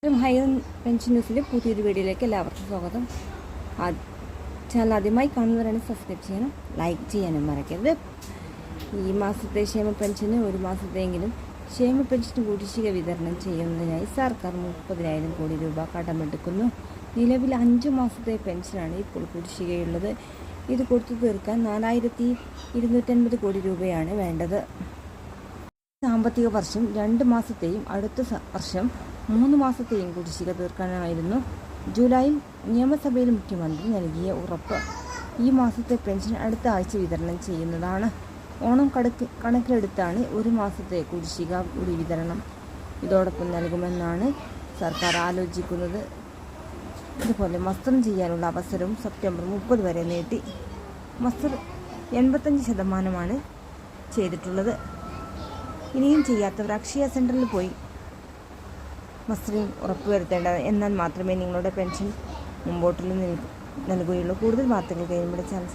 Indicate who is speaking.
Speaker 1: Higher pension ന്യൂസിൻ്റെ പുതിയൊരു വീഡിയോയിലേക്ക് എല്ലാവർക്കും സ്വാഗതം. ചാനൽ ആദ്യമായി കാണുന്നവരാണ് സബ്സ്ക്രൈബ് ചെയ്യാനും ലൈക്ക് ചെയ്യാനും മറക്കരുത്. ഈ മാസത്തെ ക്ഷേമ പെൻഷന് ഒരു മാസത്തെയെങ്കിലും ക്ഷേമ പെൻഷൻ കുടിശ്ശിക വിതരണം ചെയ്യുന്നതിനായി സർക്കാർ 30,000 കോടി രൂപ കടമെടുക്കുന്നു. നിലവിൽ 5 മാസത്തെ പെൻഷനാണ് ഇപ്പോൾ കുടിശ്ശികയുള്ളത്. ഇത് കൊടുത്തു തീർക്കാൻ 4,250 കോടി രൂപയാണ് വേണ്ടത്. സാമ്പത്തിക വർഷം 2 മാസത്തെയും അടുത്ത വർഷം 3 മാസത്തെയും കുടിശ്ശിക തീർക്കാനായിരുന്നു ജൂലൈയിൽ നിയമസഭയിൽ മുഖ്യമന്ത്രി നൽകിയ ഉറപ്പ്. ഈ മാസത്തെ പെൻഷൻ അടുത്ത ആഴ്ച വിതരണം ചെയ്യുന്നതാണ്. ഓണം കണക്കിലെടുത്താണ് 1 മാസത്തെ കുടിശ്ശിക കൂടി വിതരണം ഇതോടൊപ്പം നൽകുമെന്നാണ് സർക്കാർ ആലോചിക്കുന്നത്. ഇതുപോലെ മസ്റ്റർ ചെയ്യാനുള്ള അവസരവും സെപ്റ്റംബർ 30 വരെ നീട്ടി. മസ്റ്റർ 85% ചെയ്തിട്ടുള്ളത്. ഇനിയും ചെയ്യാത്തവർ അക്ഷയ സെൻറ്ററിൽ പോയി മസ്റ്ററിംഗ് ഉറപ്പുവരുത്തേണ്ടത്. എന്നാൽ മാത്രമേ നിങ്ങളുടെ പെൻഷൻ മുമ്പോട്ടുള്ള നൽകുകയുള്ളൂ. കൂടുതൽ വാർത്തകൾ കഴിയുമ്പോൾ ചാനൽ